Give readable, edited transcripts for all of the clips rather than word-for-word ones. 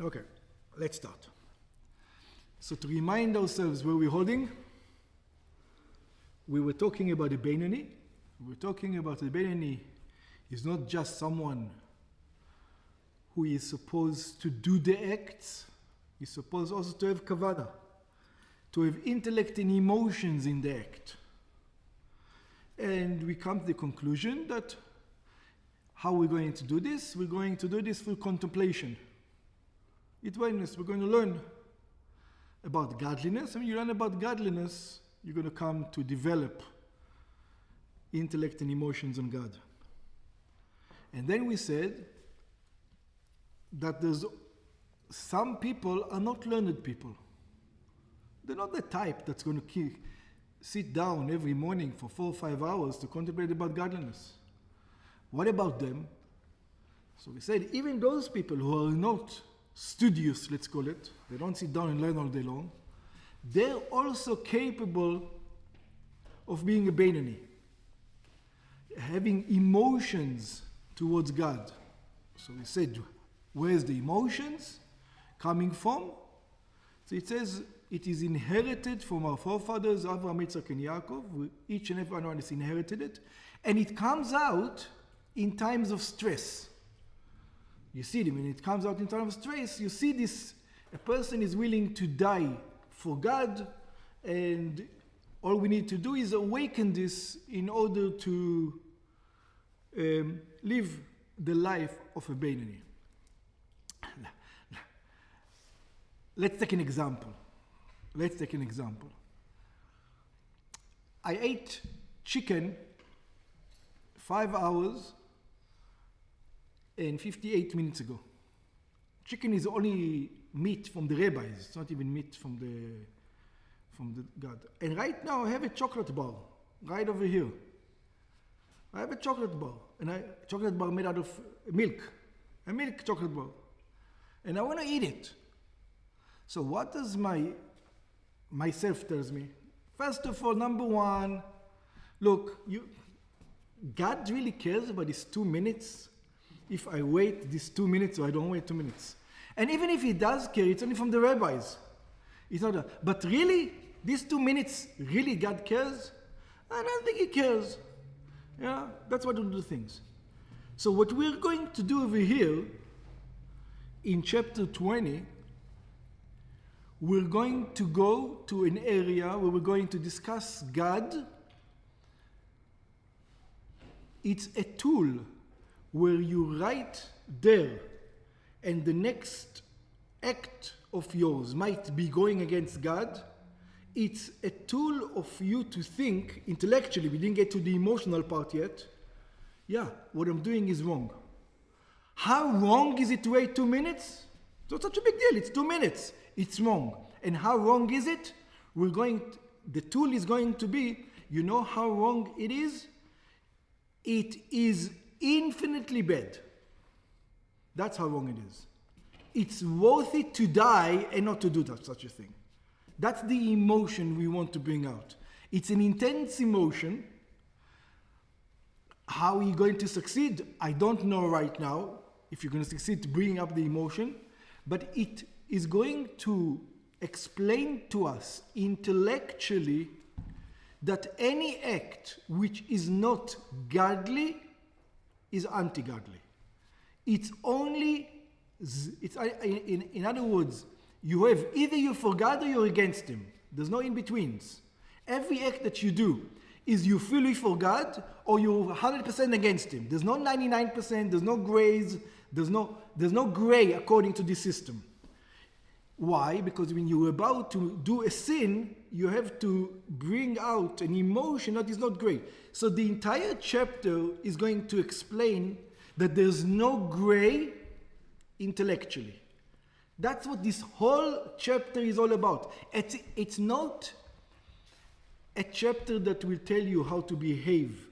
Okay, let's start. So to remind ourselves where we're holding, we were talking about the Beinoni. We were talking about the Beinoni is not just someone who is supposed to do the acts. He's supposed also to have kavana, to have intellect and emotions in the act. And we come to the conclusion that how we're going to do this? We're going to do this through contemplation. We're going to learn about godliness. And when you learn about godliness, you're going to come to develop intellect and emotions on God. And then we said that there's some people are not learned people. They're not the type that's going to sit down every morning for 4 or 5 hours to contemplate about godliness. What about them? So we said even those people who are not studious, let's call it, they don't sit down and learn all day long, they're also capable of being a Beinoni, having emotions towards God. So we said, where's the emotions coming from? So it says it is inherited from our forefathers, Avraham, Yitzchak, and Yaakov. Each and every one has inherited it. And it comes out in times of stress. You see, when it comes out in times of stress, you see this, a person is willing to die for God, and all we need to do is awaken this in order to live the life of a Beinoni. Let's take an example. I ate chicken 5 hours and 58 minutes ago. Chicken is only meat from the rabbis. It's not even meat from the God. And right now I have a chocolate bar right over here. I have a chocolate bar, and a chocolate bar made out of milk, a milk chocolate bar, and I want to eat it. So what does myself tells me? First of all, number one, look, God really cares about these 2 minutes. If I wait these 2 minutes or I don't wait 2 minutes, and even if He does care, it's only from the rabbis. It's not. But really, these 2 minutes, really God cares? I don't think He cares. Yeah, that's why we do things. So what we're going to do over here, in chapter 20, we're going to go to an area where we're going to discuss God. It's a tool where you write there, and the next act of yours might be going against God. It's a tool of you to think intellectually. We didn't get to the emotional part yet. Yeah, what I'm doing is wrong. How wrong is it to wait 2 minutes? It's not such a big deal. It's 2 minutes. It's wrong. And how wrong is it? The tool is going to be, you know how wrong it is? It is infinitely bad. That's how wrong it is. It's worth it to die and not to do such a thing. That's the emotion we want to bring out. It's an intense emotion. How are you going to succeed? I don't know right now if you're going to succeed to bring up the emotion, but it is going to explain to us intellectually that any act which is not godly is anti-godly. It's only, in other words, you have either you're for God or you're against Him. There's no in-betweens. Every act that you do is you fully for God or you're 100% against Him. There's no 99%, there's no grays, there's no gray according to this system. Why? Because when you're about to do a sin, you have to bring out an emotion that is not gray. So the entire chapter is going to explain that there's no gray intellectually. That's what this whole chapter is all about. It's not a chapter that will tell you how to behave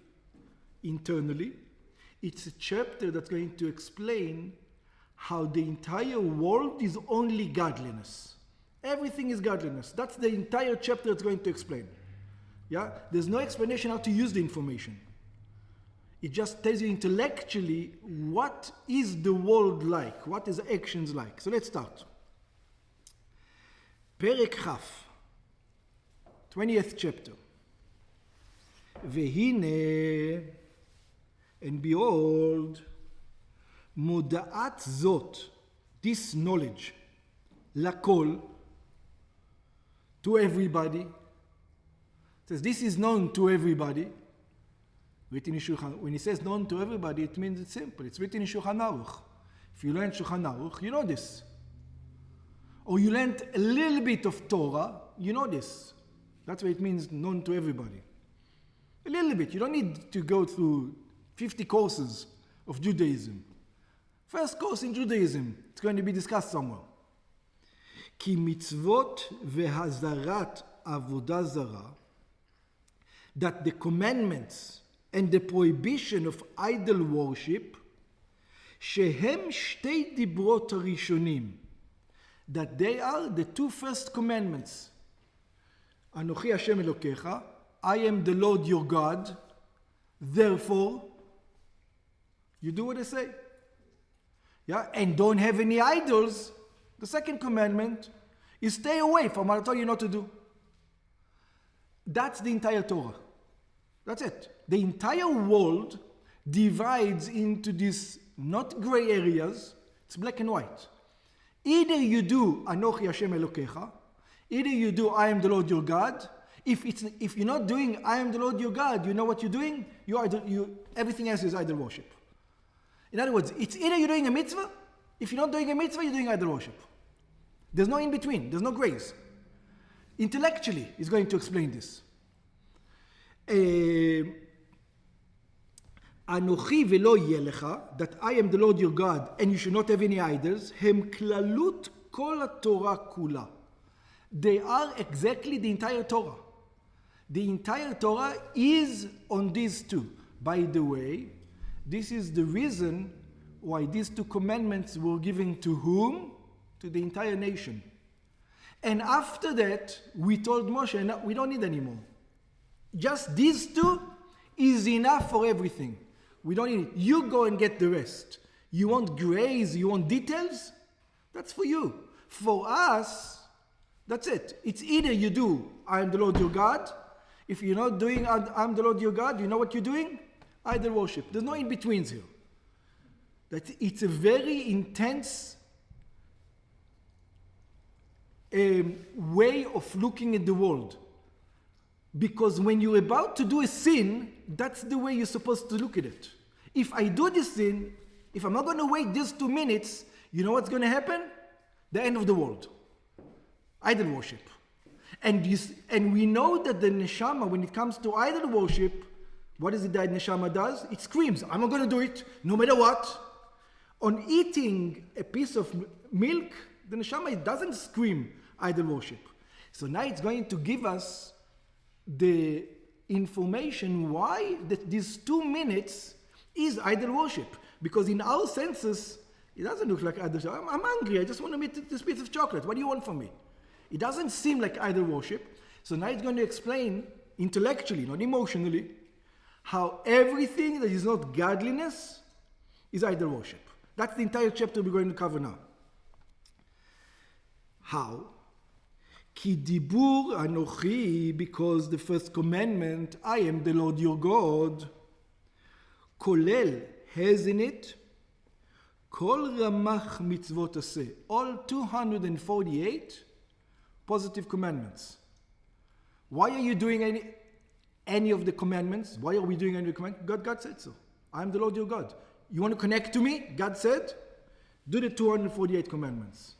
internally. It's a chapter that's going to explain how the entire world is only godliness. Everything is godliness. That's the entire chapter that's going to explain. Yeah? There's no explanation how to use the information. It just tells you intellectually what is the world like, what is the actions like. So let's start. Perek Chaf, 20th chapter. Vehine, and behold, Moda'at Zot, this knowledge, Lakol, to everybody. It says this is known to everybody. When he says known to everybody, it means it's simple. It's written in Shulchan Aruch. If you learn Shulchan Aruch, you know this. Or you learned a little bit of Torah, you know this. That's what it means, known to everybody. A little bit. You don't need to go through 50 courses of Judaism. First course in Judaism, it's going to be discussed somewhere. Ki mitzvot vehazarat avodah zarah, that the commandments and the prohibition of idol worship, shehem shtei dibrot harishonim, that they are the two first commandments. Anochi Hashem Elokecha, I am the Lord your God, therefore, you do what I say. Yeah, and don't have any idols. The second commandment is stay away from what I told you not to do. That's the entire Torah. That's it. The entire world divides into these not gray areas, it's black and white. Either you do Anochi Hashem Elokecha, either you do I am the Lord your God. If you're not doing I am the Lord your God, you know what you're doing? Everything else is idol worship. In other words, it's either you're doing a mitzvah, if you're not doing a mitzvah, you're doing idol worship. There's no in between, there's no grace. Intellectually, he's going to explain this. Anochi velo yelecha, that I am the Lord your God, and you should not have any idols, hem klalut kol haTorah kula. They are exactly the entire Torah. The entire Torah is on these two. By the way, this is the reason why these two commandments were given to whom? To the entire nation. And after that, we told Moshe, no, we don't need any more. Just these two is enough for everything. We don't need it. You go and get the rest. You want grace, you want details? That's for you. For us, that's it. It's either you do, I am the Lord your God. If you're not doing, I am the Lord your God, you know what you're doing? Idol worship. There's no in-betweens here. It's a very intense way of looking at the world. Because when you're about to do a sin, that's the way you're supposed to look at it. If I do this sin, if I'm not going to wait just 2 minutes, you know what's going to happen? The end of the world. Idol worship. And we know that the neshama, when it comes to idol worship, what is it that neshama does? It screams, I'm not going to do it, no matter what. On eating a piece of milk, the neshama doesn't scream idol worship. So now it's going to give us the information why that these 2 minutes is idol worship. Because in our senses, it doesn't look like idol worship. I'm hungry, I just want to eat this piece of chocolate. What do you want from me? It doesn't seem like idol worship. So now it's going to explain intellectually, not emotionally, how everything that is not godliness is idol worship. That's the entire chapter we're going to cover now. How? Ki dibur anochi, because the first commandment, I am the Lord your God, kolel, has in it, kol ramach mitzvot aseh, all 248 positive commandments. Why are you doing any of the commandments? Why are we doing any of the commandments? God said so. I am the Lord your God. You want to connect to me? God said, do the 248 commandments.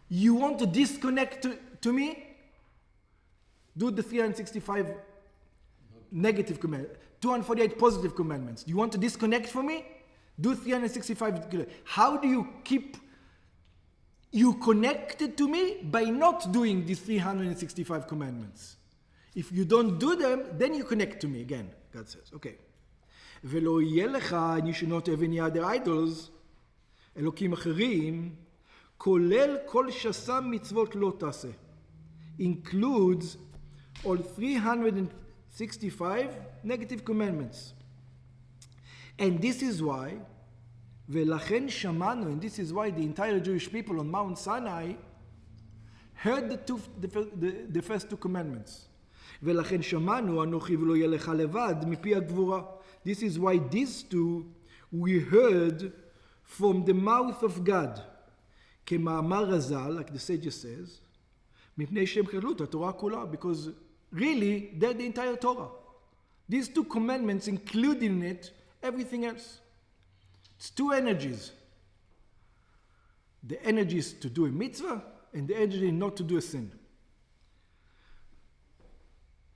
You want to disconnect to me? Do the 365 negative commandments. 248 positive commandments. You want to disconnect from me? Do 365. How do you keep you connected to me? By not doing these 365 commandments. If you don't do them, then you connect to me again, God says. Okay. ולא יהיה לך, and you should not have any other idols, אלוקים אחרים, כולל כל שס"ם מצוות לא תעשה, includes all 365 negative commandments. And this is why, ולכן שמענו, and this is why the entire Jewish people on Mount Sinai heard the first two commandments. ולכן שמענו, אנוכי ולא יהיה לך לבד, מפי הגבורה. This is why these two we heard from the mouth of God. כמאמר רז"ל, like the sage says, מפני שהם כללו את התורה כולה, because really they're the entire Torah. These two commandments include in it everything else. It's two energies. The energy is to do a mitzvah and the energy not to do a sin.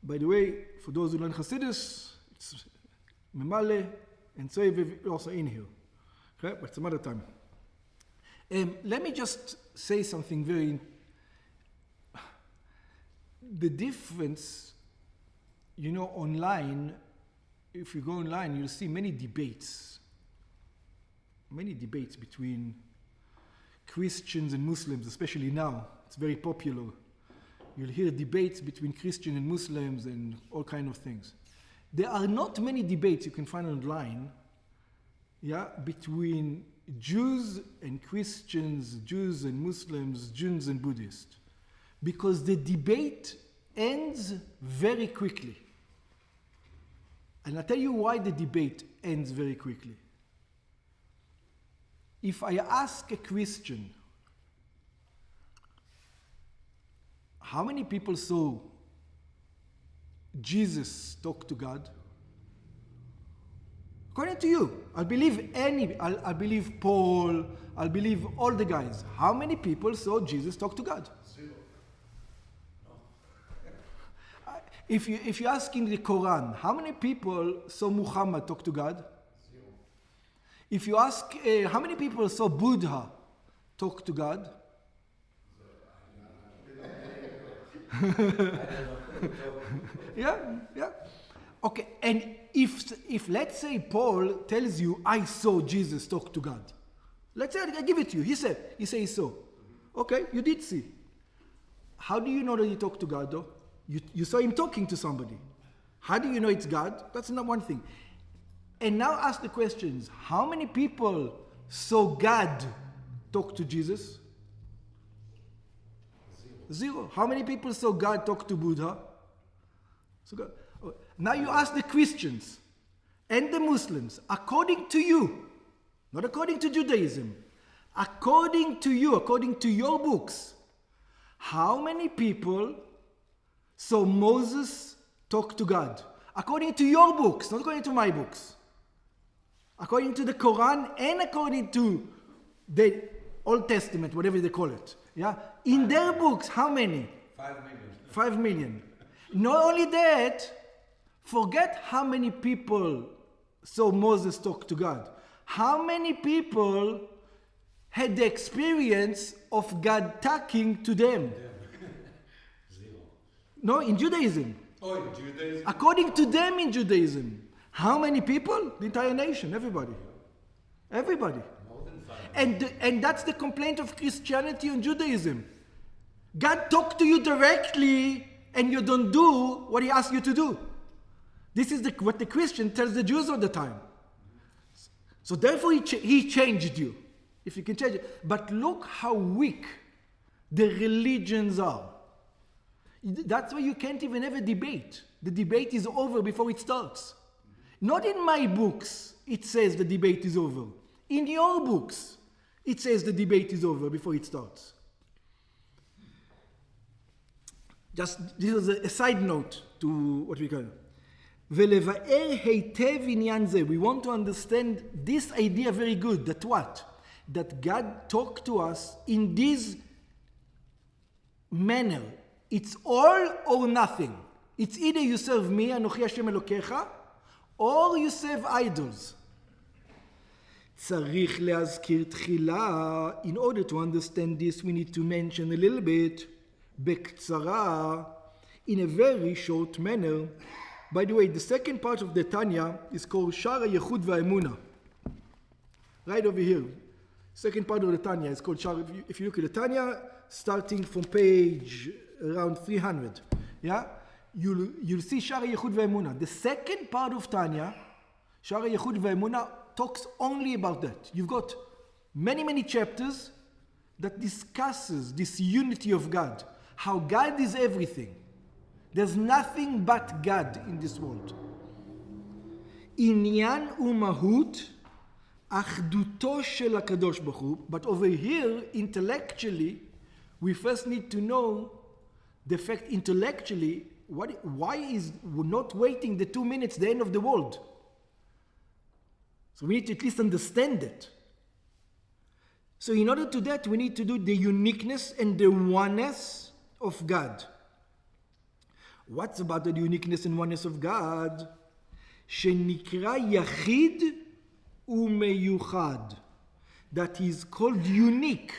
By the way, for those who learn Hasidus, it's Memale and Tzoyev also in here. Okay, but some other time. Let me just say something very... The difference, online, if you go online, you'll see many debates between Christians and Muslims, especially now. It's very popular. You'll hear debates between Christians and Muslims and all kinds of things. There are not many debates you can find online, between Jews and Christians, Jews and Muslims, Jews and Buddhists. Because the debate ends very quickly. And I'll tell you why the debate ends very quickly. If I ask a Christian, how many people saw Jesus talk to God? According to you, I'll believe Paul, I'll believe all the guys. How many people saw Jesus talk to God? Zero. If you ask in the Quran, how many people saw Muhammad talk to God? Zero. If you ask, how many people saw Buddha talk to God? Yeah. Okay, and if let's say Paul tells you, I saw Jesus talk to God. Let's say I give it to you. He said he saw. Okay, you did see. How do you know that he talked to God though? You saw him talking to somebody. How do you know it's God? That's not one thing. And now ask the questions. How many people saw God talk to Jesus? Zero. How many people saw God talk to Buddha? So God. Now you ask the Christians and the Muslims, according to you, not according to Judaism, according to you, according to your books, how many people saw Moses talk to God? According to your books, not according to my books. According to the Quran and according to the Old Testament, whatever they call it. Yeah? In their books, how many? 5 million. 5 million. Not only that, forget how many people saw Moses talk to God. How many people had the experience of God talking to them? Zero. No, in Judaism. Oh, in Judaism? According to them in Judaism. How many people? The entire nation, everybody. Everybody. More than 5. And that's the complaint of Christianity and Judaism. God talked to you directly and you don't do what he asks you to do. This is what the Christian tells the Jews all the time. So therefore he changed you, if you can change it. But look how weak the religions are. That's why you can't even have a debate. The debate is over before it starts. Not in my books it says the debate is over. In your books it says the debate is over before it starts. Just this is a side note to what we call. ולבאר היטב עניין זה. We want to understand this idea very good. That what? That God talked to us in this manner. It's all or nothing. It's either you serve me, אנוכי השם אלוקיך, or you serve idols. צריך להזכיר תחילה. In order to understand this, we need to mention a little bit, בקצרה, in a very short manner. By the way, the second part of the Tanya is called Shara Yechud Va'emuna. Right over here. Second part of the Tanya is called Shara. If you look at the Tanya, starting from page around 300, you'll see Shara Yechud Va'emuna. The second part of Tanya Shara Yechud Ve'emunah talks only about that. You've got many chapters that discusses this unity of God. How God is everything. There's nothing but God in this world. Inyan umahut achduto shel HaKadosh Baruch Hu. But over here, intellectually, we first need to know the fact intellectually, why is not waiting the 2 minutes the end of the world? So we need to at least understand it. So in order to that, we need to do the uniqueness and the oneness of God. What's about the uniqueness and oneness of God? Shenikra Yachid Umeyuchad. That is called unique.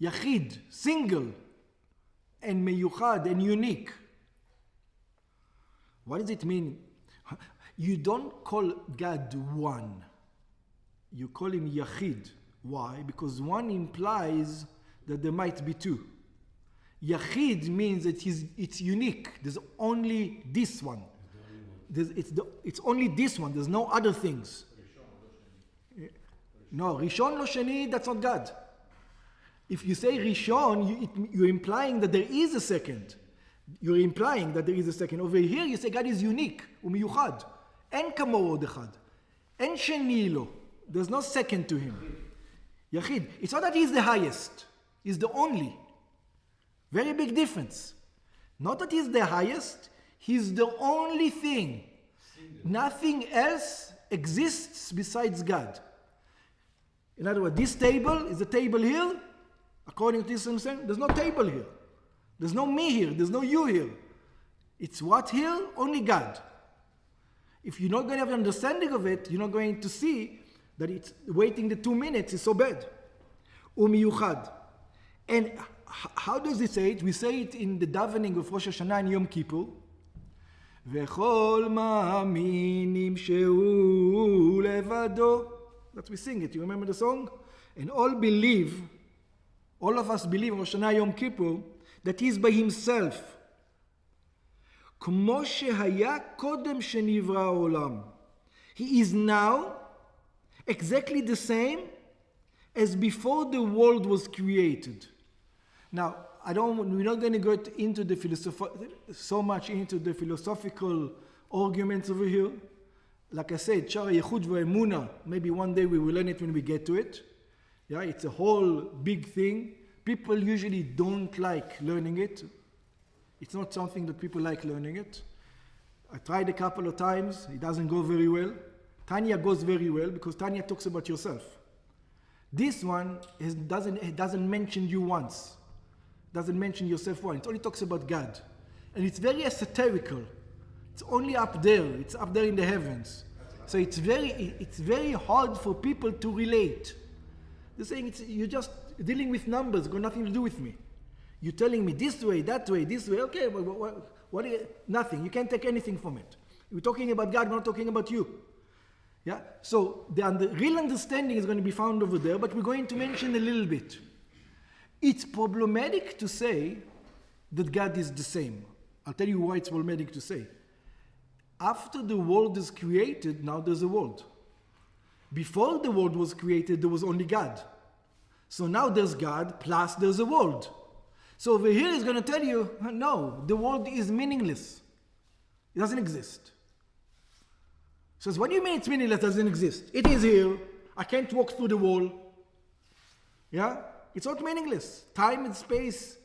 Yachid, single. And Meyuchad, and unique. What does it mean? You don't call God one. You call him Yachid. Why? Because one implies that there might be two. Yachid means that it's unique. There's only this one. It's only this one. There's no other things. No, Rishon lo Sheni, that's not God. If you say Rishon, you're implying that there is a second. You're implying that there is a second. Over here, you say God is unique. Umiyuchad. En kamo od echad. En sheni lo. There's no second to him. Yachid. It's not that he's the highest. He's the only. Very big difference. Not that he's the highest. He's the only thing. Nothing else exists besides God. In other words, this table is a table here. According to this understanding, there's no table here. There's no me here. There's no you here. It's what here? Only God. If you're not going to have an understanding of it, you're not going to see that it's waiting the 2 minutes is so bad. Umiyuchad. And how does it say it? We say it in the davening of Rosh Hashanah and Yom Kippur. V'chol ma'aminim shehu levado. That we sing it. You remember the song? And all of us believe Rosh Hashanah Yom Kippur that he is by himself. כמו שהיה קודם שנברא העולם. He is now exactly the same as before the world was created. Now, we're not going to go into so much into the philosophical arguments over here. Like I said, Shara Yechud Ve'emunah, maybe one day we will learn it when we get to it. Yeah, it's a whole big thing. People usually don't like learning it. It's not something that people like learning it. I tried a couple of times. It doesn't go very well. Tanya goes very well because Tanya talks about yourself. This one doesn't mention you once. Doesn't mention yourself once. It only talks about God. And it's very esoterical. It's only up there. It's up there in the heavens. So it's very hard for people to relate. They're saying you're just dealing with numbers, got nothing to do with me. You're telling me this way, that way, this way. Okay, what nothing. You can't take anything from it. We're talking about God, we're not talking about you. Yeah? So the real understanding is going to be found over there, but we're going to mention a little bit. It's problematic to say that God is the same. I'll tell you why it's problematic to say. After the world is created, now there's a world. Before the world was created, there was only God. So now there's God, plus there's a world. So over here is going to tell you, no, the world is meaningless. It doesn't exist. Says, what do you mean it's meaningless, doesn't exist? It is here. I can't walk through the wall. Yeah? It's not meaningless. Time and space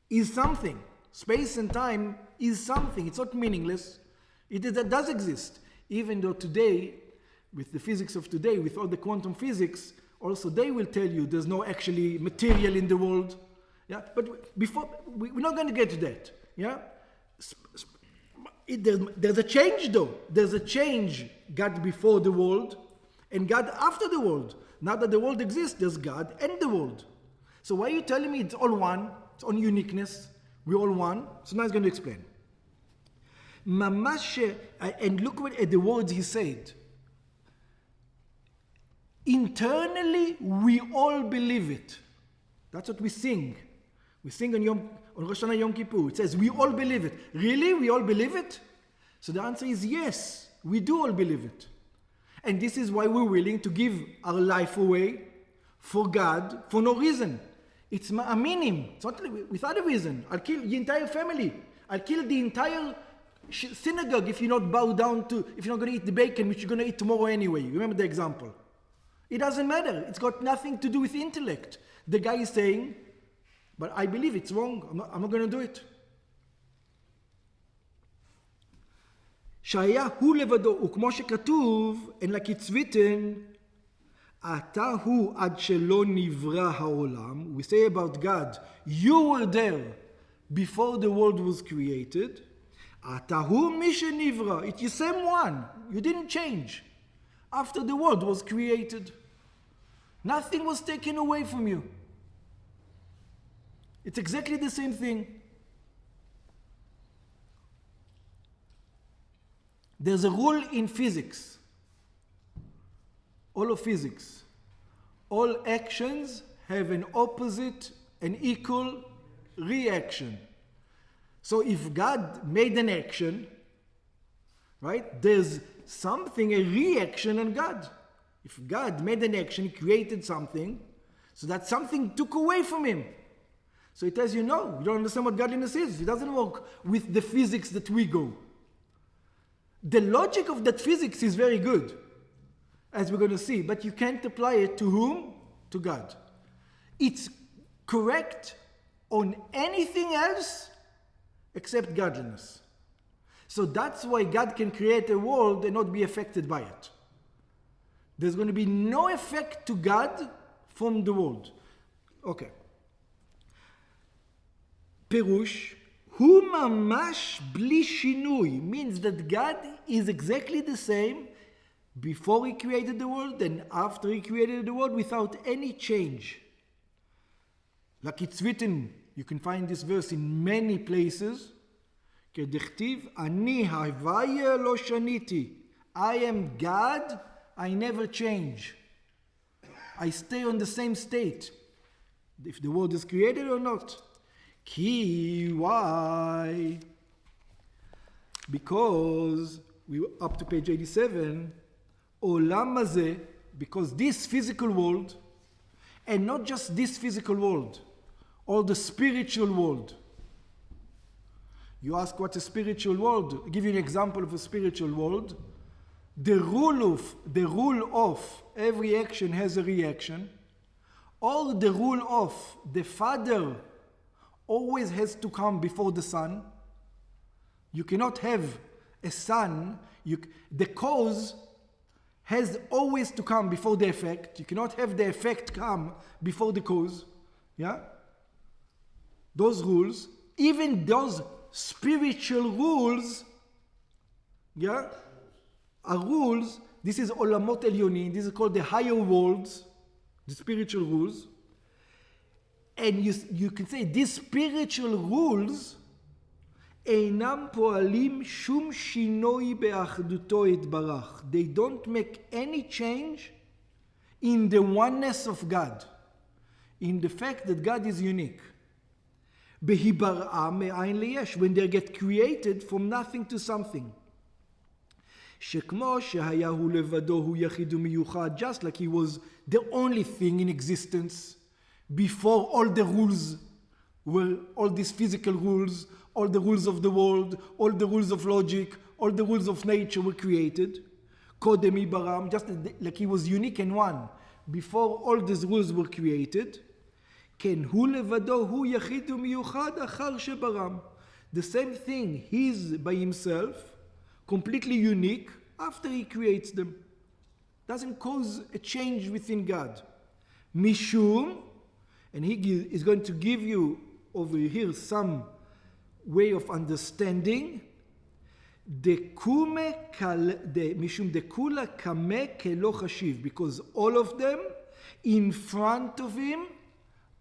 is something. Space and time is something. It's not meaningless. It does exist. Even though today, with the physics of today, with all the quantum physics, also they will tell you there's no actually material in the world. Yeah? But before, we're not going to get to that. Yeah? There's a change though. There's a change, God before the world and God after the world. Now that the world exists, there's God and the world. So why are you telling me it's all one? It's on uniqueness. We're all one. So now he's going to explain. And look at the words he said. Internally, we all believe it. That's what we sing. We sing on Rosh Hashanah Yom Kippur. It says, we all believe it. Really? We all believe it? So the answer is yes. we do all believe it. And this is why we're willing to give our life away for God for no reason. It's a minim. It's not without a reason. I'll kill the entire family. I'll kill the entire synagogue if you not bow down to, if you're not going to eat the bacon, which you're going to eat tomorrow anyway. Remember the example. It doesn't matter. It's got nothing to do with intellect. The guy is saying, but I believe it's wrong. I'm not going to do it. שהיה הוא לבדו, וכמו שכתוב, אין לקצוויתן, אתה הוא עד שלא נברא העולם. We say about God, you were there before the world was created. אתה הוא מי שנברא. It's the same one. You didn't change after the world was created. Nothing was taken away from you. It's exactly the same thing. There's a rule in physics, all of physics. All actions have an opposite and equal reaction. So if God made an action, right, there's something, a reaction on God. If God made an action, he created something, so that something took away from him. So it tells you, no, you don't understand what godliness is. It doesn't work with the physics that we go. The logic of that physics is very good, as we're going to see, but you can't apply it to whom? To God. It's correct on anything else except godliness. So that's why God can create a world and not be affected by it. There's going to be no effect to God from the world. Okay. Perush. הוא ממש בלי שינוי, means that God is exactly the same before he created the world and after he created the world without any change. Like it's written, you can find this verse in many places. כדכתיב, אני הוויה לא שניתי. I am God, I never change. I stay on the same state, if the world is created or not. Ki, why? Because we were up to page 87. Olam hazeh, because this physical world, and not just this physical world, or the spiritual world. You ask what's a spiritual world? I'll give you an example of a spiritual world. The rule of every action has a reaction, or the rule of the Father always has to come before the Son. You cannot have a son. The cause has always to come before the effect. You cannot have the effect come before the cause. Yeah? Those rules, even those spiritual rules, yeah, are rules. This is Olamot Elyonin. This is called the higher worlds, the spiritual rules. And you can say these spiritual rules אינם פועלים שום שינוי באחדותו יתברך. They don't make any change in the oneness of God, in the fact that God is unique. בהיבראה מאין ליש, when they get created from nothing to something. שכמו שהיה הוא לבדו הוא יחיד ומיוחד, just like he was the only thing in existence before all the rules were, all these physical rules, all the rules of the world, all the rules of logic, all the rules of nature were created. קודם היברם, just like he was unique and one before all these rules were created. כן, הוא לבדו הוא יחיד ומיוחד אחר שברם. The same thing, he's by himself, completely unique after he creates them. Doesn't cause a change within God. Mishum, and he is going to give you over here some way of understanding. Mishum dekula kame kelo chashiv, because all of them in front of him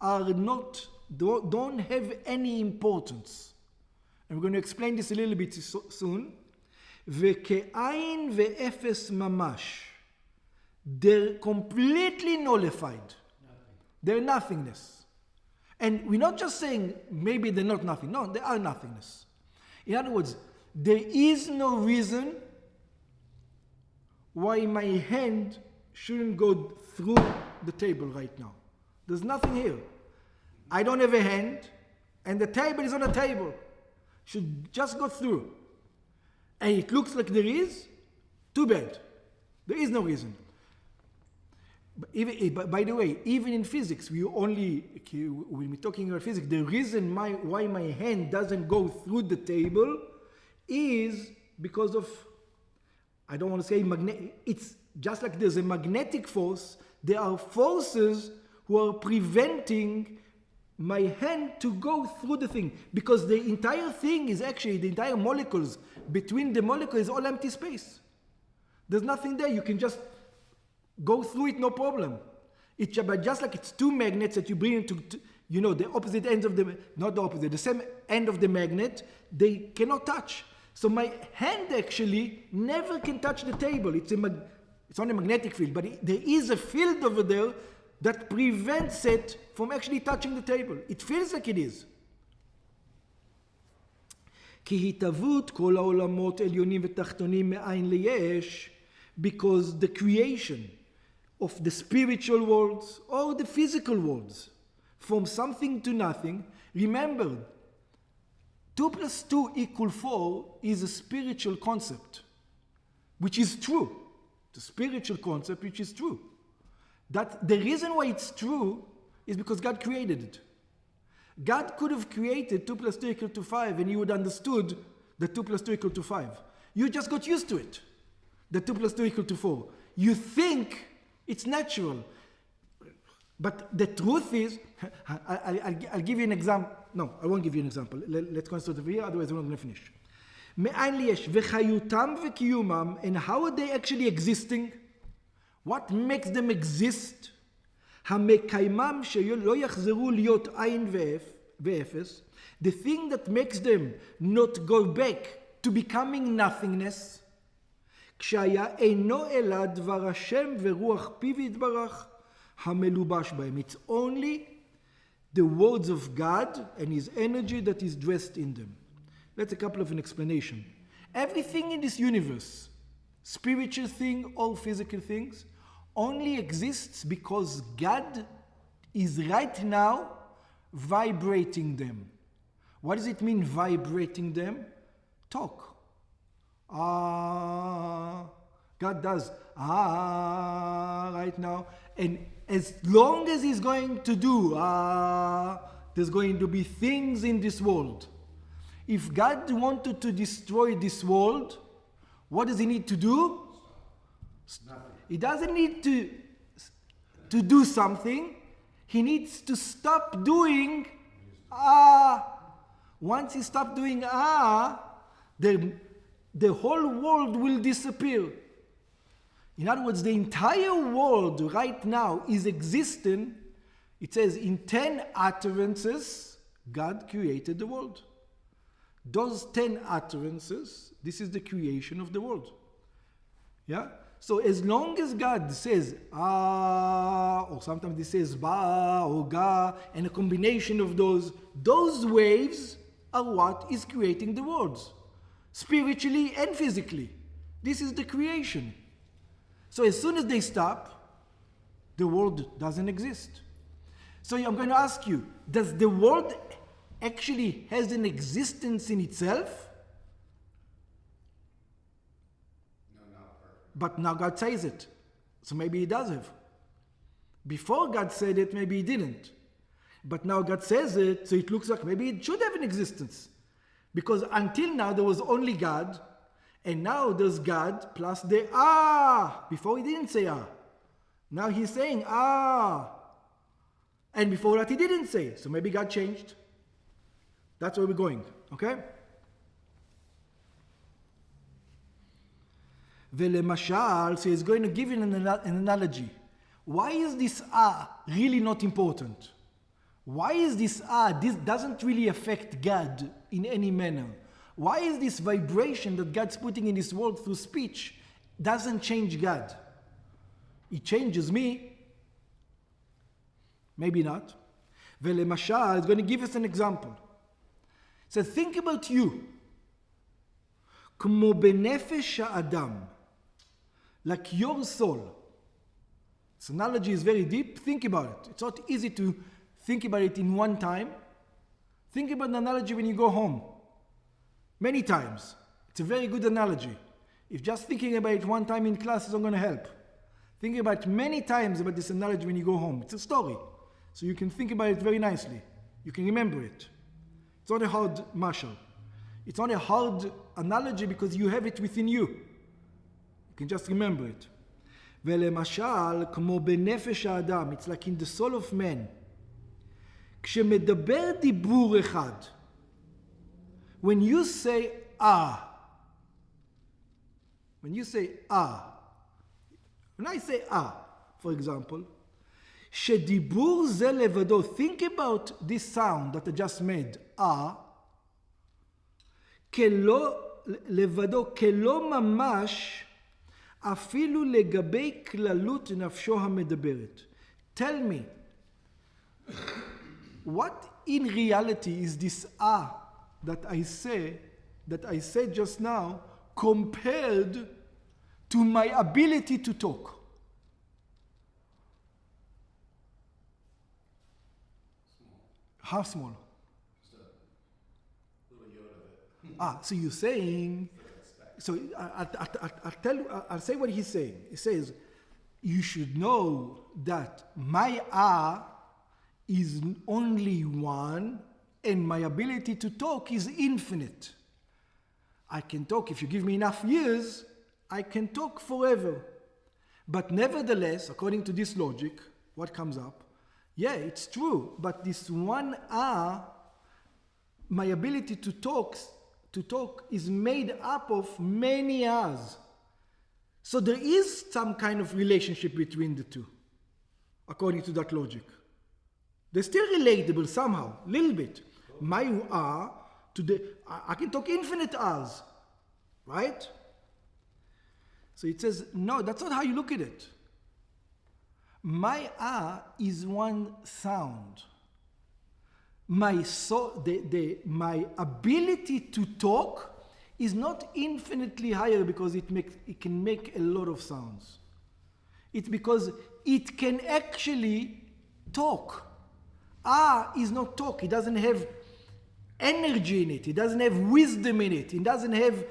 are not, don't have any importance. And we're going to explain this a little bit soon. Ve'ke'ayin ve'efes mamash. They're completely nullified. They're nothingness. And we're not just saying maybe they're not nothing. No, they are nothingness. In other words, there is no reason why my hand shouldn't go through the table right now. There's nothing here. I don't have a hand, and the table is on a table. Should just go through. And it looks like there is. Too bad. There is no reason. By the way, even in physics, when we're talking about physics, the reason why my hand doesn't go through the table is because of, I don't want to say it's just like there's a magnetic force, there are forces who are preventing my hand to go through the thing, because the entire thing is actually, the entire molecules, between the molecules is all empty space. There's nothing there, you can just go through it, no problem. But just like it's two magnets that you bring into, the opposite ends of the same end of the magnet, they cannot touch. So my hand actually never can touch the table. It's on a magnetic field, but there is a field over there that prevents it from actually touching the table. It feels like it is. כי התהוות כל העולמות עליונים ותחתונים מאין ליש, because the creation of the spiritual worlds or the physical worlds from something to nothing, remember, 2 + 2 = 4 is a spiritual concept, which is true. The spiritual concept, which is true. That the reason why it's true is because God created it. God could have created 2 + 2 = 5, and you would understood that 2 + 2 = 5. You just got used to it. That 2 + 2 = 4. You think it's natural. But the truth is, I'll give you an example. No, I won't give you an example. Let's concentrate over here, otherwise we're not going to finish. מאין ליש וחיותם וקיומם, and how are they actually existing? What makes them exist? המקיימם שלא יחזרו להיות עין ואפס, the thing that makes them not go back to becoming nothingness, כשהיה אינו אלא דבר השם ורוח פיו יתברך המלובש בהם. It's only the words of God and His energy that is dressed in them. Let's a couple of an explanation. Everything in this universe, spiritual thing or physical things, only exists because God is right now vibrating them. What does it mean, vibrating them? Talk. God does right now, and as long as He's going to do there's going to be things in this world. If God wanted to destroy this world, what does He need to do? Nothing. He doesn't need to do something. He needs to stop doing Once He stops doing the whole world will disappear. In other words, the entire world right now is existing. It says in 10 utterances, God created the world. Those 10 utterances, this is the creation of the world. Yeah? So as long as God says or sometimes He says ba or ga, and a combination of those waves are what is creating the worlds, spiritually and physically. This is the creation. So as soon as they stop, the world doesn't exist. So I'm going to ask you, does the world actually has an existence in itself? No, not perfect. But now God says it. So maybe He does have. Before God said it, maybe He didn't. But now God says it, so it looks like maybe it should have an existence. Because until now there was only God, and now there's God plus the Before He didn't say Now He's saying And before that He didn't say. So maybe God changed. That's where we're going. Okay? ולמשל, so He's going to give you an analogy. Why is this really not important? Why is this this doesn't really affect God in any manner? Why is this vibration that God's putting in this world through speech doesn't change God? It changes me. Maybe not. ולמשל, it's going to give us an example. So think about you. כמו בנפש האדם, like your soul. This analogy is very deep. Think about it. It's not easy to think about it in one time. Think about an analogy when you go home. Many times. It's a very good analogy. If just thinking about it one time in class is not going to help. Think about it many times about this analogy when you go home. It's a story. So you can think about it very nicely. You can remember it. It's not a hard mashal. It's not a hard analogy because you have it within you. You can just remember it. ולמשל, כמו בנפש האדם, it's like in the soul of man. כשמדבר דיבור אחד, when you say when I say for example, שדיבור זה לבדו, think about this sound that I just made, לבדו, כלא ממש, אפילו לגבי כללות נפשו המדברת. Tell me, what in reality is this that I said just now compared to my ability to talk? How small? Just a little Yoda of it. So you're saying, so I'll say what he's saying. He says, you should know that my is only one and my ability to talk is infinite. I can talk, if you give me enough years, I can talk forever. But nevertheless, according to this logic, what comes up? Yeah, it's true, but this one my ability to talk is made up of many hours. So there is some kind of relationship between the two, according to that logic. They're still relatable somehow, a little bit. My I can talk infinite hours, right? So it says, no, that's not how you look at it. My is one sound. My ability to talk is not infinitely higher because it can make a lot of sounds. It's because it can actually talk. Is not talk. It doesn't have energy in it. It doesn't have wisdom in it. It doesn't have,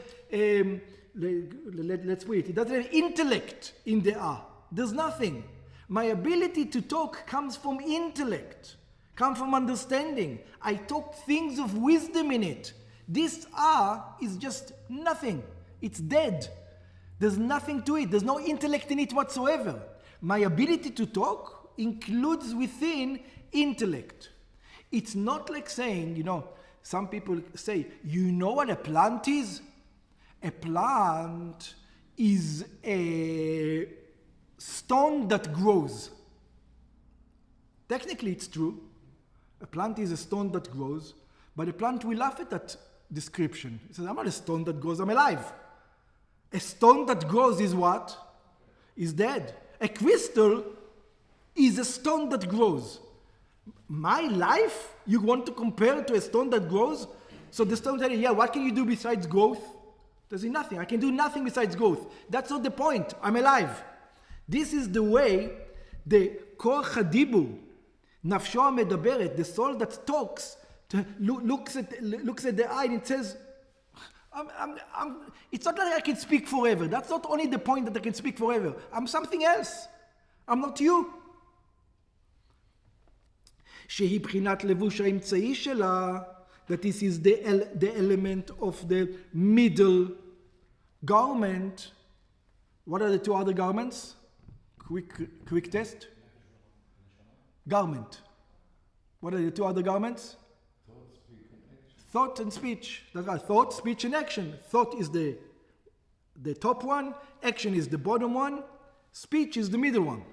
let's wait, it doesn't have intellect in the There's nothing. My ability to talk comes from intellect, comes from understanding. I talk things of wisdom in it. This is just nothing. It's dead. There's nothing to it. There's no intellect in it whatsoever. My ability to talk includes within intellect. It's not like saying, some people say, you know what a plant is? A plant is a stone that grows. Technically, it's true. A plant is a stone that grows, but a plant will laugh at that description. It says, I'm not a stone that grows, I'm alive. A stone that grows is what? Is dead. A crystal is a stone that grows. My life, you want to compare to a stone that grows? So the stone tells you, what can you do besides growth? There's nothing. I can do nothing besides growth. That's not the point. I'm alive. This is the way the koach hadibur, nafsho medaberet, the soul that talks, looks at the eye and it says, it's not like I can speak forever. That's not only the point that I can speak forever. I'm something else. I'm not you. שהיא בחינת לבוש האמצעי שלה, that this is the element of the middle garment. What are the two other garments? Quick test. Garment. What are the two other garments? Thought and speech. That's right. Thought, speech, and action. Thought is the top one. Action is the bottom one. Speech is the middle one.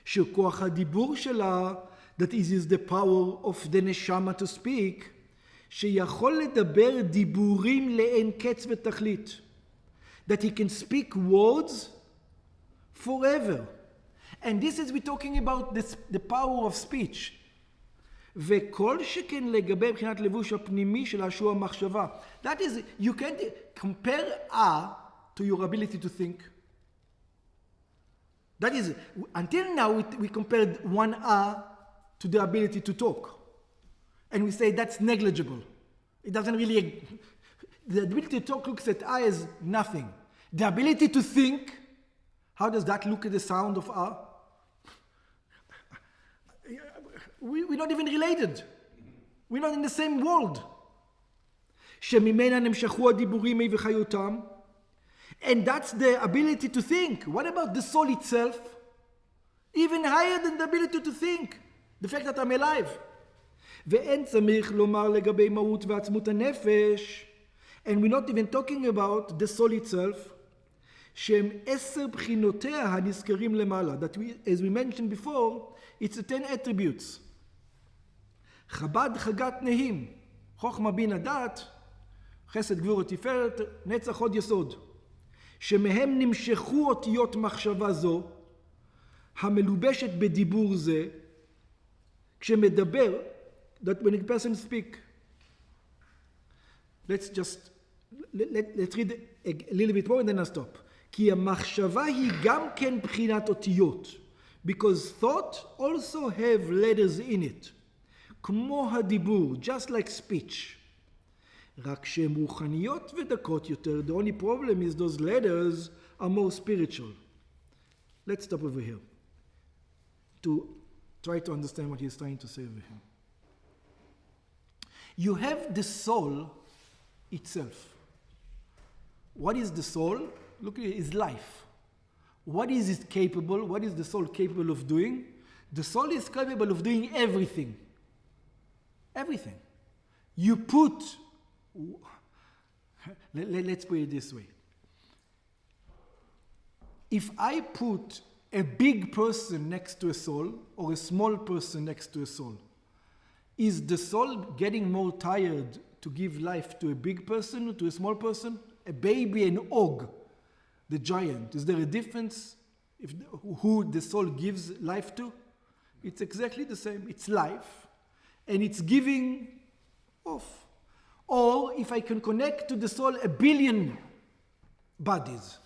שכוח הדיבור שלה, that is the power of the neshama to speak, שיכול לדבר דיבורים לאין קץ ותכלית. That he can speak words forever. And this is we're talking about the power of speech. וכל שכן לגבי בחינת לבוש הפנימי שלה שהוא המחשבה. That is, you can't compare to your ability to think. That is, until now we compared one to the ability to talk. And we say that's negligible. It doesn't really, the ability to talk looks at as nothing. The ability to think, how does that look at the sound of We're not even related. We're not in the same world. And that's the ability to think. What about the soul itself? Even higher than the ability to think. The fact that I'm alive. And we're not even talking about the soul itself. That we, as we mentioned before, it's the 10 attributes. Chabad Chagat Nehim. Chochma Bina Dat. Chesed Gvurot Tiferet. Netzach Hod Yesod. שמהם נמשכו אותיות מחשבה זו, המלובשת בדיבור זה, כשמדבר, that when a person speak, let's read a little bit more and then I'll stop. כי המחשבה היא גם כן בחינת אותיות, because thought also have letters in it, כמו הדיבור, just like speech. רק שהן רוחניות ודקות יותר. The only problem is those letters are more spiritual. Let's stop over here to try to understand what he's trying to say over here. You have the soul itself. What is the soul? Look at it, is life. What is it capable? What is the soul capable of doing? The soul is capable of doing everything. Everything. You put... Let's put it this way. If I put a big person next to a soul or a small person next to a soul, is the soul getting more tired to give life to a big person or to a small person? A baby and Og, the giant. Is there a difference if who the soul gives life to? It's exactly the same. It's life and it's giving off. Or if I can connect to the soul 1 billion bodies,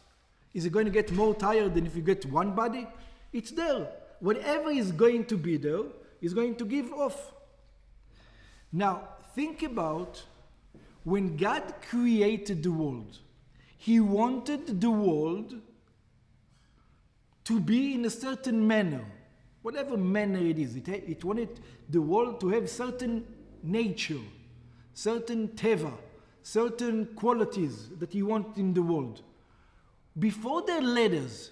is it going to get more tired than if you get one body? It's there. Whatever is going to be there is going to give off. Now, think about when God created the world. He wanted the world to be in a certain manner. Whatever manner it is. It wanted the world to have certain nature. Certain teva, certain qualities that he wants in the world. Before there are letters,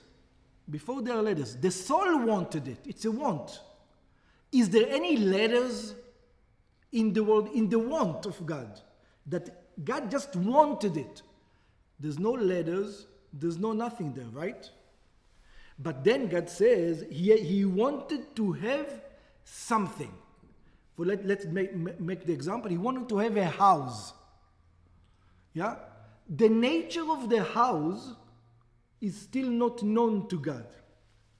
the soul wanted it. It's a want. Is there any letters in the world, in the want of God, that God just wanted it? There's no letters, there's no nothing there, right? But then God says he wanted to have something. Well, let's make the example. He wanted to have a house. Yeah? The nature of the house is still not known to God.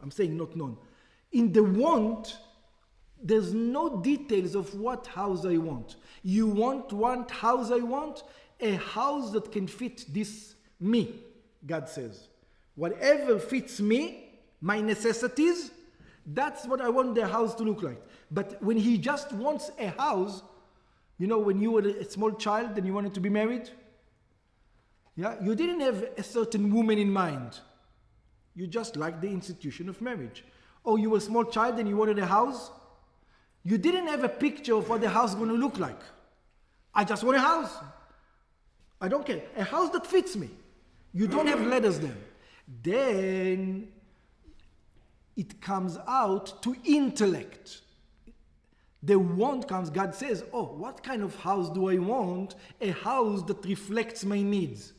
I'm saying not known. In the want, there's no details of what house I want. You want what house I want? A house that can fit me, God says. Whatever fits me, my necessities, that's what I want the house to look like. But when he just wants a house, you know, when you were a small child and you wanted to be married, yeah, you didn't have a certain woman in mind. You just liked the institution of marriage. Or you were a small child and you wanted a house. You didn't have a picture of what the house is going to look like. I just want a house. I don't care. A house that fits me. You don't have letters there. Then it comes out to intellect. The want comes, God says, oh, what kind of house do I want? A house that reflects my needs.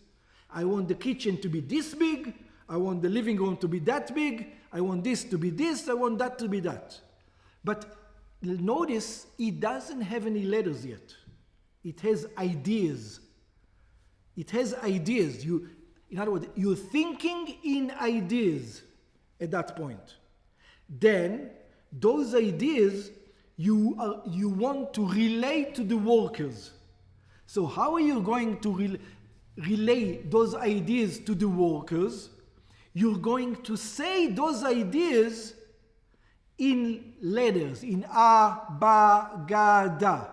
I want the kitchen to be this big. I want the living room to be that big. I want this to be this. I want that to be that. But notice, it doesn't have any letters yet. It has ideas. It has ideas. In other words, you're thinking in ideas at that point. Then, those ideas you want to relay to the workers. So how are you going to relay those ideas to the workers? You're going to say those ideas in letters, in a, ba, ga, da.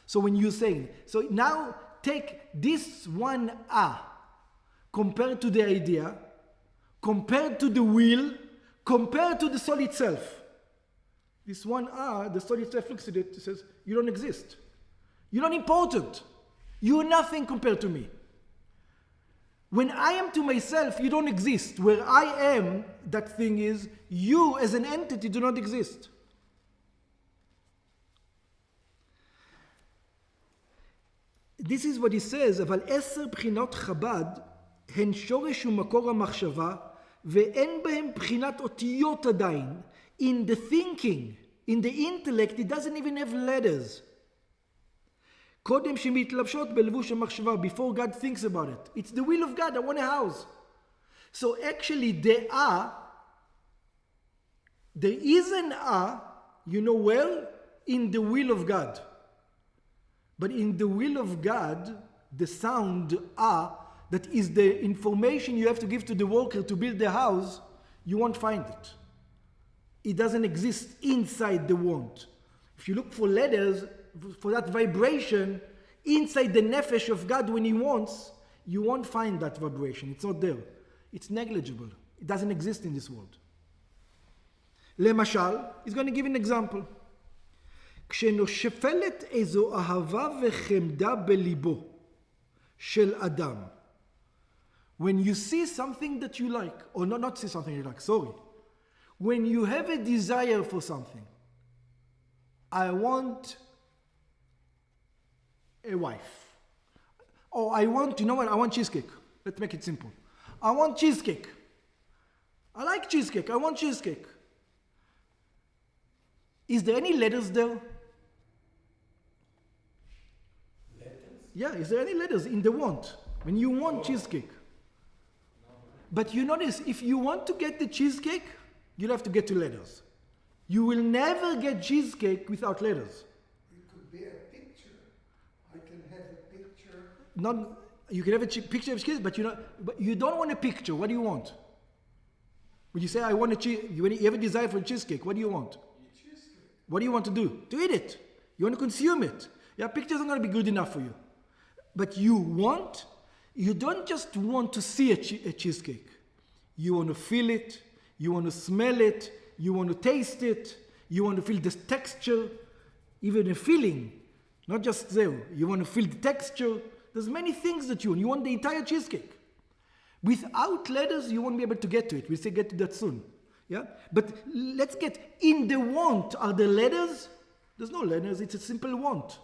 So when you say, so now take this one a, compared to the idea, compared to the will, compared to the soul itself. This one a, the soul itself looks at it and says, you don't exist. You're not important. You're nothing compared to me. When I am to myself, you don't exist. Where I am, that thing is, you as an entity do not exist. This is what he says, אבל 10 בחינות חב"ד הן שורש ומקור המחשבה, ואין בהם בחינת אותיות עדיין. In the thinking, in the intellect, it doesn't even have letters. קודם שמתלבשות בלבוש המחשבה, before God thinks about it. It's the will of God, I want a house. So actually there is an you know well, in the will of God. But in the will of God, the sound that is the information you have to give to the worker to build the house, you won't find it. It doesn't exist inside the want. If you look for letters, for that vibration inside the nefesh of God when He wants, you won't find that vibration. It's not there. It's negligible. It doesn't exist in this world. למשל, he's going to give an example. כשנושפלת איזו אהבה וחמדה בליבו של אדם. When you see something that you like, or not see something you like, sorry. When you have a desire for something, I want a wife. Or I want, you know what, I want cheesecake. Let's make it simple. I want cheesecake. I like cheesecake. I want cheesecake. Is there any letters there? Letters? Yeah, is there any letters in the want? When you want cheesecake. But you notice, if you want to get the cheesecake, you'll have to get to letters. You will never get cheesecake without letters. It could be a picture. I can have a picture. You can have a picture of cheesecake, but you don't want a picture. What do you want? When you say, I want when you have a desire for a cheesecake, what do you want? Cheesecake. What do you want to do? To eat it. You want to consume it. Yeah, pictures are not going to be good enough for you. But you don't just want to see a cheesecake. You want to feel it. You want to smell it. You want to taste it. You want to feel the texture. Even a feeling. Not just there. You want to feel the texture. There's many things that you want. You want the entire cheesecake. Without letters, you won't be able to get to it. We'll get to that soon. Yeah? But let's get in the want. Are there letters? There's no letters. It's a simple want.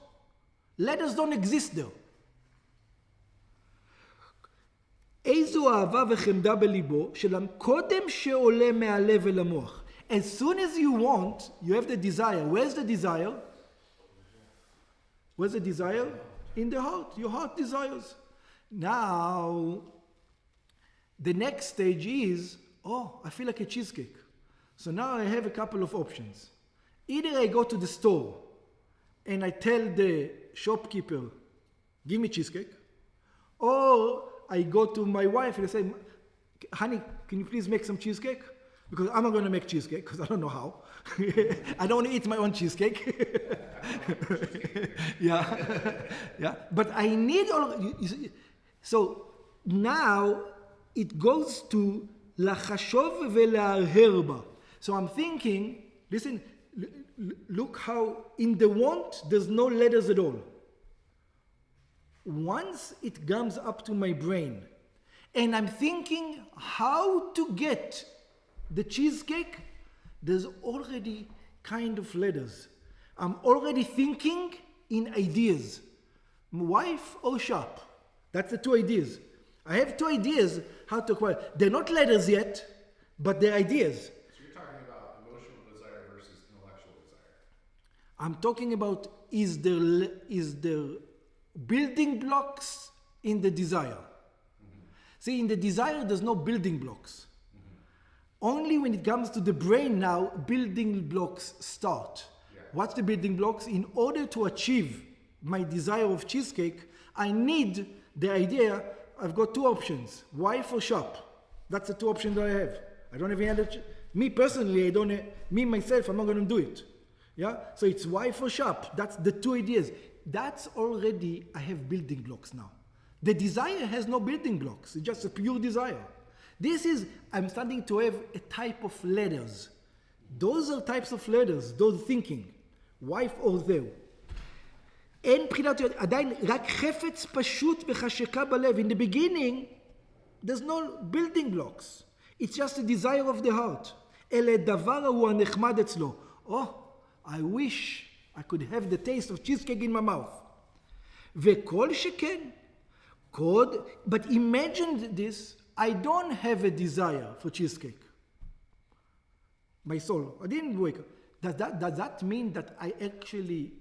Letters don't exist there. איזו אהבה וחמדה בליבו שלם קודם שעולה מהלב אל המוח. As soon as you want, you have the desire. Where's the desire? Where's the desire? In the heart. Your heart desires. Now, the next stage is, I feel like a cheesecake. So now I have a couple of options. Either I go to the store and I tell the shopkeeper, give me cheesecake. Or I go to my wife and I say, honey, can you please make some cheesecake? Because I'm not going to make cheesecake because I don't know how. I don't want to eat my own cheesecake. yeah. But I need all. So now it goes to לחשוב ולהרהר בה. So I'm thinking, listen, look how in the want there's no letters at all. Once it comes up to my brain and I'm thinking how to get the cheesecake, there's already kind of letters. I'm already thinking in ideas. Wife or shop. That's the two ideas. I have two ideas how to acquire. They're not letters yet, but they're ideas. So you're talking about emotional desire versus intellectual desire. I'm talking about is there building blocks in the desire. Mm-hmm. See, in the desire, there's no building blocks. Mm-hmm. Only when it comes to the brain now, building blocks start. Yeah. What's the building blocks? In order to achieve my desire of cheesecake, I need the idea, I've got two options, wife or shop. That's the two options that I have. I don't have any other. Me personally, me myself, I'm not going to do it. Yeah? So it's wife or shop. That's the two ideas. That's already, I have building blocks now. The desire has no building blocks. It's just a pure desire. This is, I'm starting to have a type of ladders. Those are types of ladders, those thinking. wife or זהו. אין בחינת, עדיין רק חפץ פשוט וחשקה בלב. In the beginning, there's no building blocks. It's just a desire of the heart. אלא דבר הוא הנחמד אצלו. Oh, I wish I could have the taste of cheesecake in my mouth. וכל שכן, but imagine this, I don't have a desire for cheesecake. My soul, I didn't wake up. Does that mean that I actually,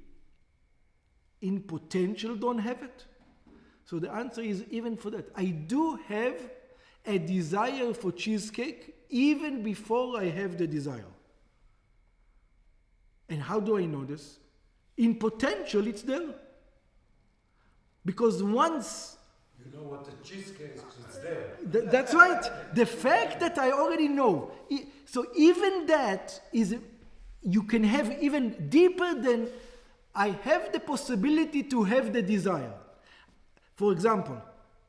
in potential, don't have it? So the answer is even for that. I do have a desire for cheesecake even before I have the desire. And how do I know this? In potential, it's there. Because once... You know what the cheesecake is there. That's right. The fact that I already know. So even that is... You can have even deeper than I have the possibility to have the desire. For example,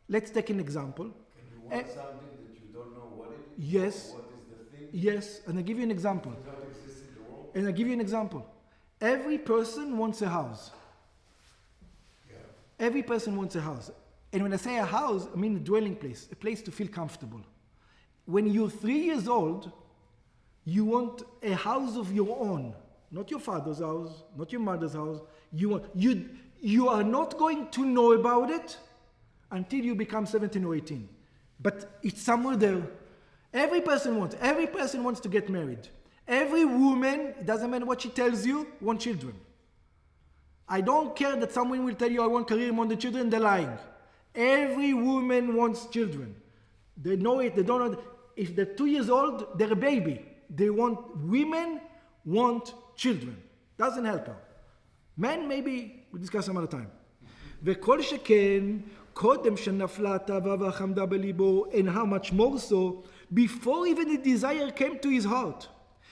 let's take an example. Can you want something that you don't know what it is? Yes. What is the thing? Yes, and I'll give you an example. Does that exist in the world? And I'll give you an example. Every person wants a house. Yeah. Every person wants a house. And when I say a house, I mean a dwelling place, a place to feel comfortable. When you're 3 years old, you want a house of your own. Not your father's house, not your mother's house. You are not going to know about it until you become 17 or 18. But it's somewhere there. Every person wants to get married. Every woman, it doesn't matter what she tells you, wants children. I don't care that someone will tell you I want career, I want the children, they're lying. Every woman wants children. They know it, they don't know it. If they're 2 years old, they're a baby. Women want children. Doesn't help her. Men, maybe, we'll discuss some other time. וכל שכן, קודם שנפלה התאווה והחמדה בליבו, and how much more so, before even the desire came to his heart,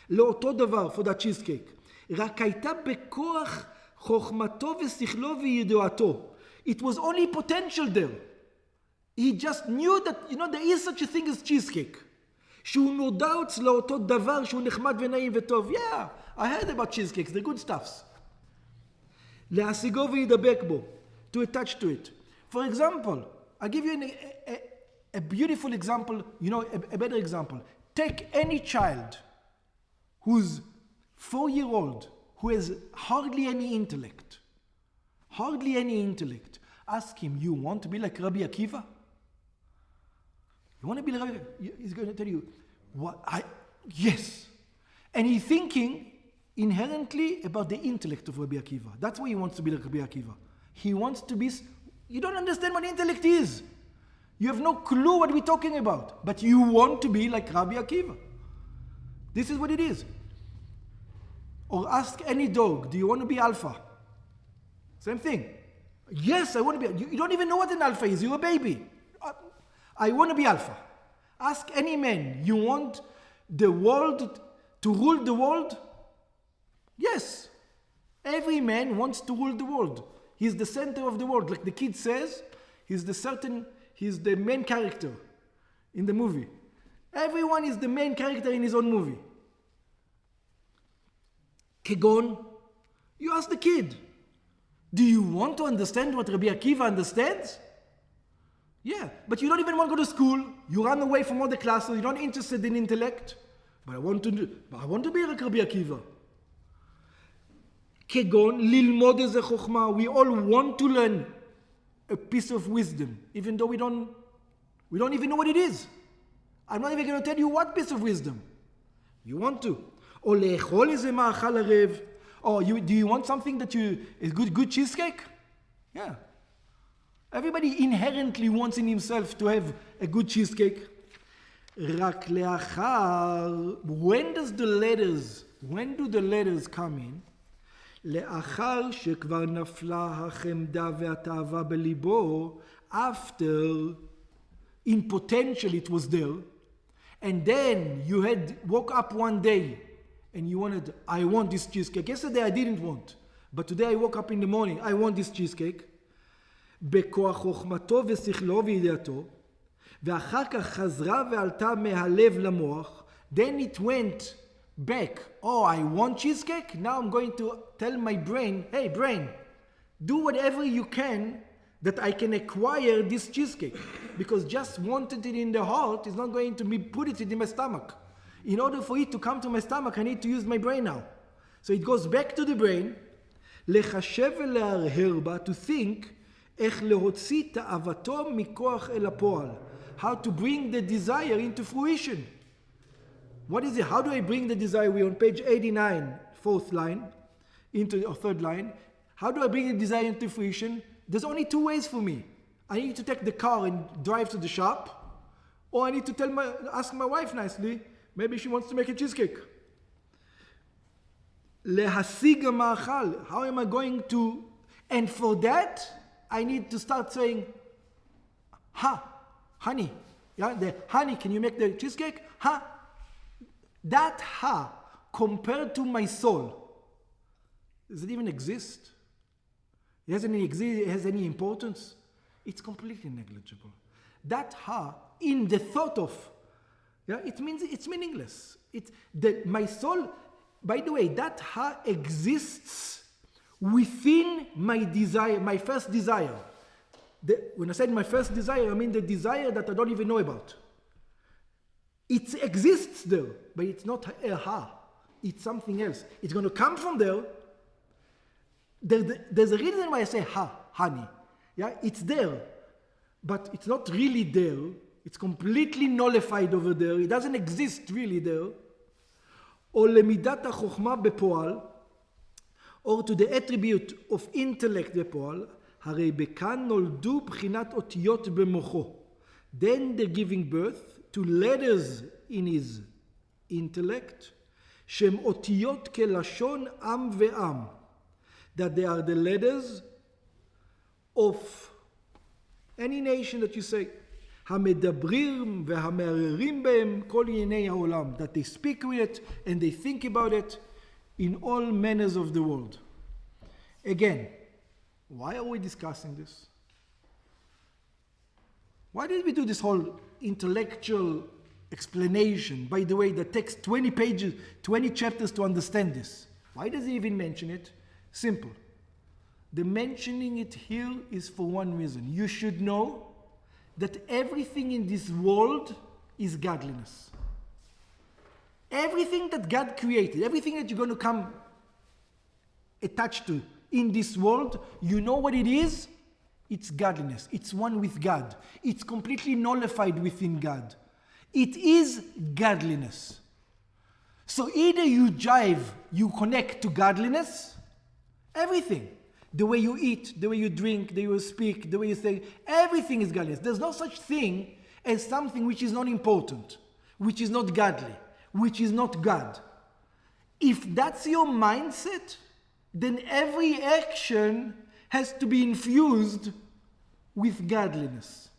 לאותו דבר, for that cheesecake, רק הייתה בכוח חוכמתו ושכלו וידיעתו. It was only potential there. He just knew that, there is such a thing as cheesecake. שהוא נודע אצלו אותו דבר שהוא נחמד ונעים וטוב. Yeah, I heard about cheesecakes, they're good stuffs. להשיגו וידבק בו, to attach to it. For example, I'll give you a beautiful example, a better example. Take any child who's 4-year-old, who has hardly any intellect. Ask him, you want to be like Rabbi Akiva? You want to be like Rabbi Akiva? He's going to tell you, yes. And he's thinking inherently about the intellect of Rabbi Akiva. That's why he wants to be like Rabbi Akiva. He wants to be... You don't understand what intellect is. You have no clue what we're talking about. But you want to be like Rabbi Akiva. This is what it is. Or ask any dog, do you want to be alpha? Same thing. Yes, I want to be... You don't even know what an alpha is. You're a baby. I want to be alpha. Ask any man, you want the world to rule the world? Yes. Every man wants to rule the world. He's the center of the world. Like the kid says, he's the main character in the movie. Everyone is the main character in his own movie. Kegon, you ask the kid, do you want to understand what Rabbi Akiva understands? Yeah, but you don't even want to go to school. You run away from all the classes. You're not interested in intellect. But I want to be like Rabbi Akiva. כגון ללמוד איזה חוכמה. We all want to learn a piece of wisdom, even though we don't even know what it is. I'm not even going to tell you what piece of wisdom. You want to. או לאכול איזה מאכל ערב. Oh, do you want something is good cheesecake? Yeah. Everybody inherently wants in himself to have a good cheesecake. רק לאחר, when do the letters come in? לאחר שכבר נפלה החמדה והתאווה בליבו, after, in potential it was there, and then you had woke up one day and you wanted, I want this cheesecake. Yesterday I didn't want, but today I woke up in the morning, I want this cheesecake. בכוח חוכמתו ושכלו וידיעתו, ואחר כך חזרה ועלתה מהלב למוח, then it went back. Oh, I want cheesecake? Now I'm going to tell my brain, hey brain, do whatever you can that I can acquire this cheesecake. Because just wanting it in the heart is not going to be put it in my stomach. In order for it to come to my stomach, I need to use my brain now. So it goes back to the brain, לחשב ולהרהר בה, to think, איך להוציא תאוותו מכוח אל הפועל. How to bring the desire into fruition. What is it? How do I bring the desire? We're on page 89, fourth line, or third line. How do I bring the desire into fruition? There's only two ways for me. I need to take the car and drive to the shop, or I need to ask my wife nicely, maybe she wants to make a cheesecake. להשיג המאכל. How am I going to? And for that, I need to start saying, honey. Yeah, honey, can you make the cheesecake? That compared to my soul, does it even exist? It has any importance? It's completely negligible. That in the thought of, it means it's meaningless. My soul, by the way, that exists within my desire, my first desire. When I said my first desire, I mean the desire that I don't even know about. It exists there, but it's not a it's something else. It's going to come from there. There's a reason why I say honey. Yeah, it's there, but it's not really there. It's completely nullified over there. It doesn't exist really there. או למידת החוכמה בפועל, or to the attribute of intellect בפועל, הרי בכאן נולדו בחינת אותיות במוחו. Then they're giving birth to letters in his intellect, שהם אותיות כלשון עם ועם, that they are the letters of any nation that you say, המדברים והמערערים בהם כל ענייני העולם, that they speak with it and they think about it in all manners of the world. Again, why are we discussing this? Why did we do this whole intellectual explanation? By the way, that takes 20 pages, 20 chapters to understand this. Why does he even mention it? Simple. The mentioning it here is for one reason. You should know that everything in this world is godliness. Everything that God created, everything that you're going to come attached to in this world, you know what it is? It's godliness. It's one with God. It's completely nullified within God. It is godliness. So either you jive, you connect to godliness, everything. The way you eat, the way you drink, the way you speak, the way you say, everything is godliness. There's no such thing as something which is not important, which is not godly, which is not God. If that's your mindset, then every action has to be infused with godliness.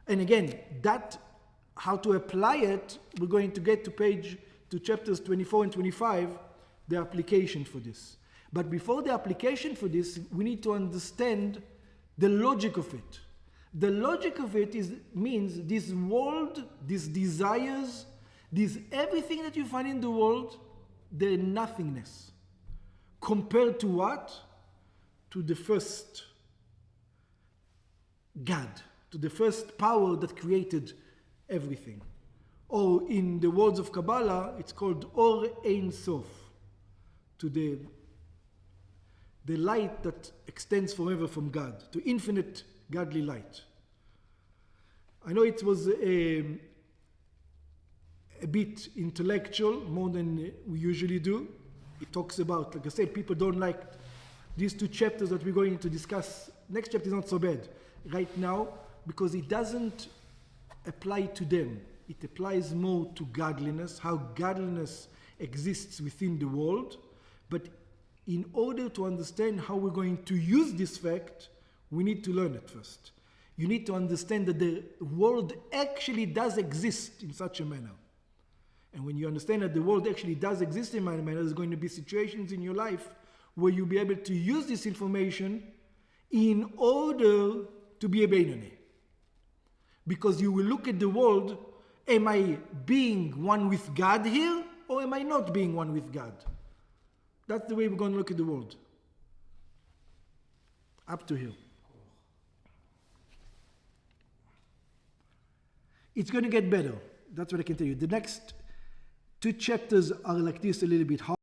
And again, that, how to apply it, we're going to get to chapters 24 and 25, the application for this. But before the application for this, we need to understand the logic of it. The logic of it means this world, these desires, everything that you find in the world, they're nothingness. Compared to what? To the first God, to the first power that created everything. Or in the words of Kabbalah, it's called Or Ein Sof, to the light that extends forever from God, to infinite godly light. I know it was a bit intellectual, more than we usually do. It talks about, like I said, people don't like these two chapters that we're going to discuss. Next chapter is not so bad right now because it doesn't apply to them. It applies more to godliness, how godliness exists within the world. But in order to understand how we're going to use this fact, we need to learn it first. You need to understand that the world actually does exist in such a manner. And when you understand that the world actually does exist in such a manner, there's going to be situations in your life where you'll be able to use this information in order to be a Beinoni. Because you will look at the world, am I being one with God here, or am I not being one with God? That's the way we're going to look at the world. Up to here. It's going to get better. That's what I can tell you. The next 2 chapters are like this, a little bit hard.